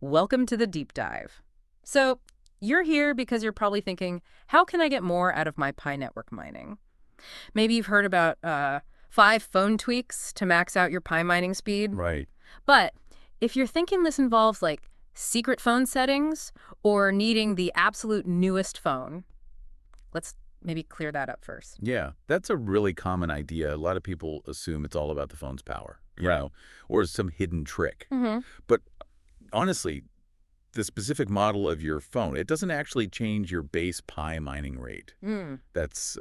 Welcome to the deep dive. So, you're here because you're probably thinking, how can I get more out of my Pi network mining? Maybe you've heard about 5 phone tweaks to max out your Pi mining speed. Right. But if you're thinking this involves like secret phone settings or needing the absolute newest phone, let's maybe clear that up first. Yeah, that's a really common idea. A lot of people assume it's all about the phone's power, or some hidden trick. Mm-hmm. But honestly, the specific model of your phone, it doesn't actually change your base Pi mining rate. That's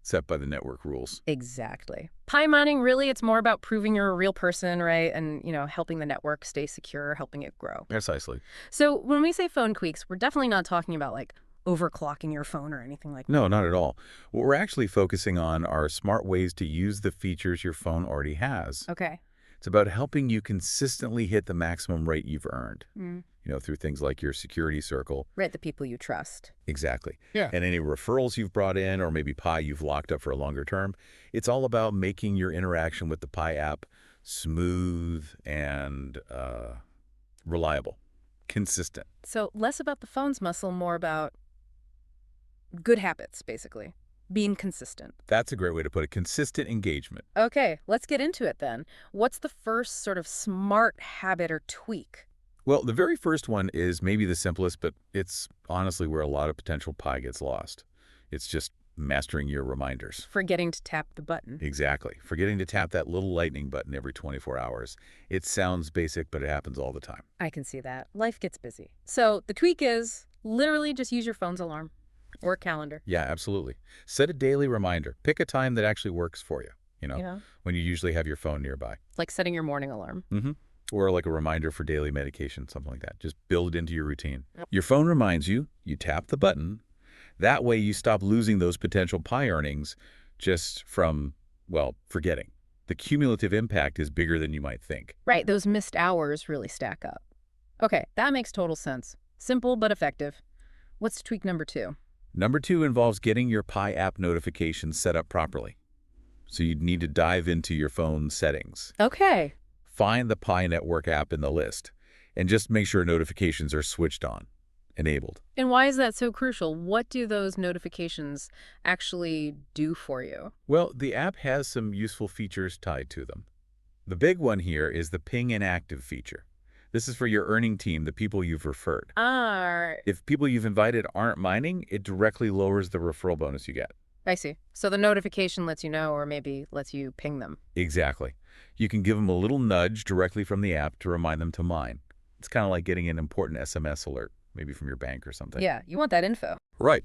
set by the network rules. Exactly. Pi mining, really, it's more about proving you're a real person, right? And, helping the network stay secure, helping it grow. Precisely. So when we say phone tweaks, we're definitely not talking about like overclocking your phone or anything like that. No, not at all. What we're actually focusing on are smart ways to use the features your phone already has. Okay. It's about helping you consistently hit the maximum rate you've earned, Mm. through things like your security circle. Right, the people you trust. Exactly. Yeah. And any referrals you've brought in or maybe Pi you've locked up for a longer term, it's all about making your interaction with the Pi app smooth and reliable, consistent. So less about the phone's muscle, more about good habits, basically. Being consistent. That's a great way to put it. Consistent engagement. Okay, let's get into it then. What's the first sort of smart habit or tweak? Well, the very first one is maybe the simplest, but it's honestly where a lot of potential Pi gets lost. It's just mastering your reminders. Forgetting to tap the button. Exactly. Forgetting to tap that little lightning button every 24 hours. It sounds basic, but it happens all the time. I can see that. Life gets busy. So the tweak is literally just use your phone's alarm or calendar. Yeah, absolutely. Set a daily reminder. Pick a time that actually works for you, when you usually have your phone nearby. Like setting your morning alarm. Or like a reminder for daily medication, something like that. Just build it into your routine. Your phone reminds you, you tap the button. That way you stop losing those potential Pi earnings just from, forgetting. The cumulative impact is bigger than you might think. Right, those missed hours really stack up. Okay, that makes total sense. Simple but effective. What's tweak number 2? Number 2 involves getting your Pi app notifications set up properly. So you'd need to dive into your phone settings. Okay. Find the Pi Network app in the list, and just make sure notifications are switched on, enabled. And why is that so crucial? What do those notifications actually do for you? Well, the app has some useful features tied to them. The big one here is the ping inactive feature. This is for your earning team, the people you've referred. If people you've invited aren't mining, it directly lowers the referral bonus you get. I see. So the notification lets you know or maybe lets you ping them. Exactly. You can give them a little nudge directly from the app to remind them to mine. It's kind of like getting an important SMS alert, maybe from your bank or something. Yeah, you want that info. Right.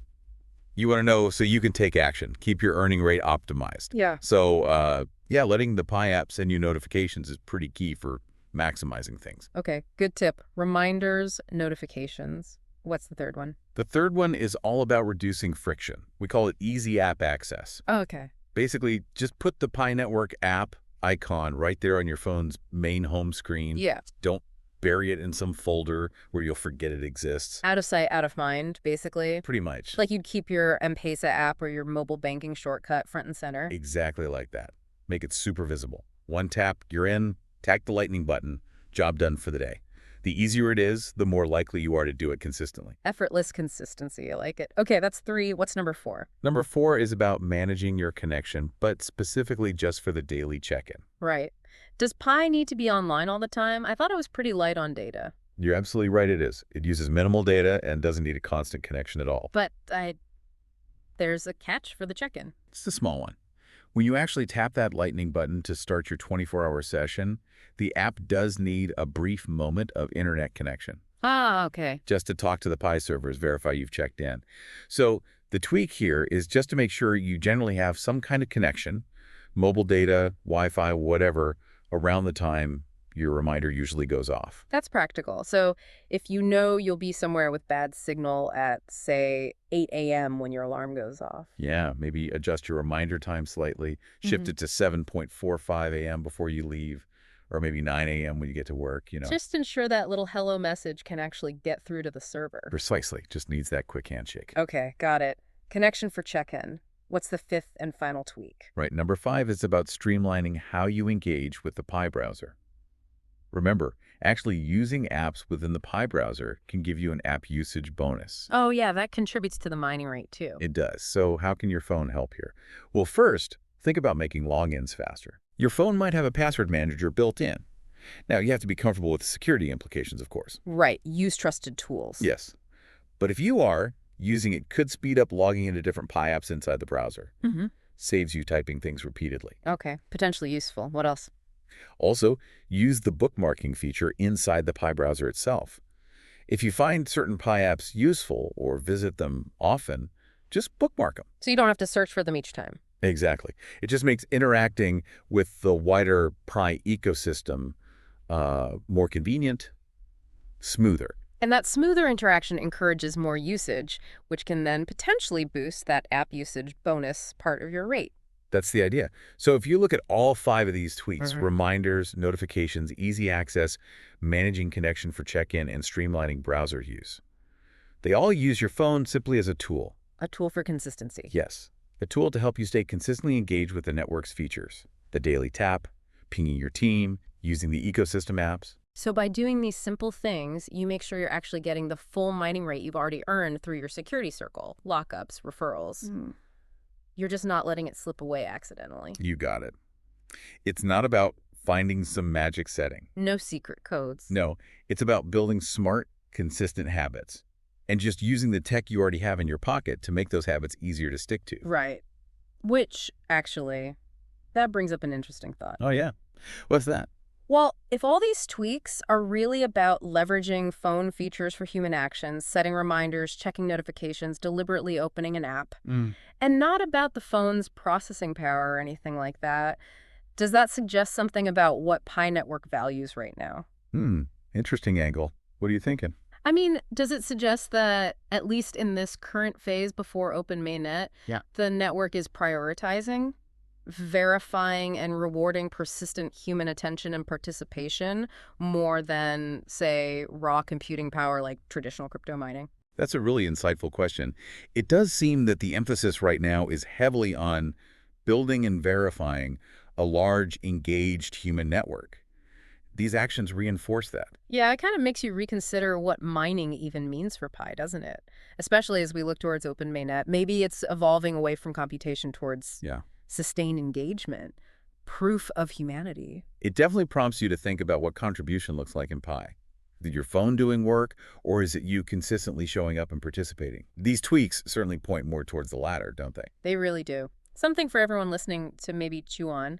You want to know so you can take action, keep your earning rate optimized. Yeah. So, letting the Pi app send you notifications is pretty key for maximizing things. Okay, good tip. Reminders, notifications. What's the third one? The third one is all about reducing friction. We call it easy app access. Oh, okay. Basically, just put the Pi Network app icon right there on your phone's main home screen. Yeah. Don't bury it in some folder where you'll forget it exists. Out of sight, out of mind, basically. Pretty much. Like you'd keep your M-Pesa app or your mobile banking shortcut front and center. Exactly like that. Make it super visible. One tap, you're in, tap the lightning button, job done for the day. The easier it is, the more likely you are to do it consistently. Effortless consistency. I like it. Okay, that's 3. What's number 4? Number 4 is about managing your connection, but specifically just for the daily check-in. Right. Does Pi need to be online all the time? I thought it was pretty light on data. You're absolutely right, it is. It uses minimal data and doesn't need a constant connection at all. But there's a catch for the check-in. It's a small one. When you actually tap that lightning button to start your 24-hour session, the app does need a brief moment of internet connection. Ah, okay. Just to talk to the Pi servers, verify you've checked in. So the tweak here is just to make sure you generally have some kind of connection, mobile data, Wi-Fi, whatever, around the time your reminder usually goes off. That's practical. So if you know you'll be somewhere with bad signal at, say, 8 a.m. when your alarm goes off. Yeah, maybe adjust your reminder time slightly, shift it to 7:45 a.m. before you leave, or maybe 9 a.m. when you get to work, Just ensure that little hello message can actually get through to the server. Precisely. Just needs that quick handshake. Okay, got it. Connection for check-in. What's the 5th and final tweak? Right. Number 5 is about streamlining how you engage with the Pi browser. Remember, Actually, using apps within the Pi browser can give you an app usage bonus. Oh, yeah, that contributes to the mining rate, too. It does. So how can your phone help here? Well, first, think about making logins faster. Your phone might have a password manager built in. Now, you have to be comfortable with the security implications, of course. Right. Use trusted tools. Yes. But if you are, using it could speed up logging into different Pi apps inside the browser. Mm-hmm. Saves you typing things repeatedly. Okay. Potentially useful. What else? Also, use the bookmarking feature inside the Pi browser itself. If you find certain Pi apps useful or visit them often, just bookmark them. So you don't have to search for them each time. Exactly. It just makes interacting with the wider Pi ecosystem more convenient, smoother. And that smoother interaction encourages more usage, which can then potentially boost that app usage bonus part of your rate. That's the idea. So if you look at all 5 of these tweaks, Mhm. reminders, notifications, easy access, managing connection for check-in, and streamlining browser use, they all use your phone simply as a tool. A tool for consistency. Yes, a tool to help you stay consistently engaged with the network's features. The daily tap, pinging your team, using the ecosystem apps. So by doing these simple things, you make sure you're actually getting the full mining rate you've already earned through your security circle, lockups, referrals. You're just not letting it slip away accidentally. You got it. It's not about finding some magic setting. No secret codes. No, it's about building smart, consistent habits and just using the tech you already have in your pocket to make those habits easier to stick to. Right. Which, actually, that brings up an interesting thought. Oh, yeah. What's that? Well, if all these tweaks are really about leveraging phone features for human actions, setting reminders, checking notifications, deliberately opening an app, and not about the phone's processing power or anything like that, does that suggest something about what Pi Network values right now? Interesting angle. What are you thinking? I mean, does it suggest that, at least in this current phase before Open Mainnet, the network is prioritizing, verifying, and rewarding persistent human attention and participation more than, say, raw computing power like traditional crypto mining? That's a really insightful question. It does seem that the emphasis right now is heavily on building and verifying a large, engaged human network. These actions reinforce that. Yeah, it kind of makes you reconsider what mining even means for Pi, doesn't it? Especially as we look towards Open Mainnet. Maybe it's evolving away from computation towards sustained engagement, proof of humanity. It definitely prompts you to think about what contribution looks like in Pi. Is it your phone doing work, or is it you consistently showing up and participating? These tweaks certainly point more towards the latter, don't they? They really do. Something for everyone listening to maybe chew on.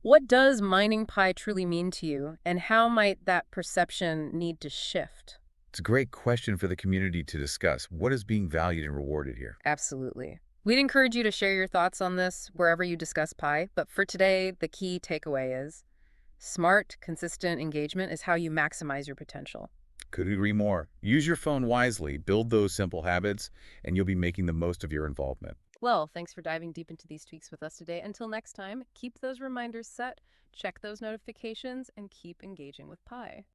What does mining Pi truly mean to you, and how might that perception need to shift? It's a great question for the community to discuss. What is being valued and rewarded here? Absolutely. We'd encourage you to share your thoughts on this wherever you discuss Pi, but for today, the key takeaway is smart, consistent engagement is how you maximize your potential. Could agree more. Use your phone wisely, build those simple habits, and you'll be making the most of your involvement. Well, thanks for diving deep into these tweaks with us today. Until next time, keep those reminders set, check those notifications, and keep engaging with Pi.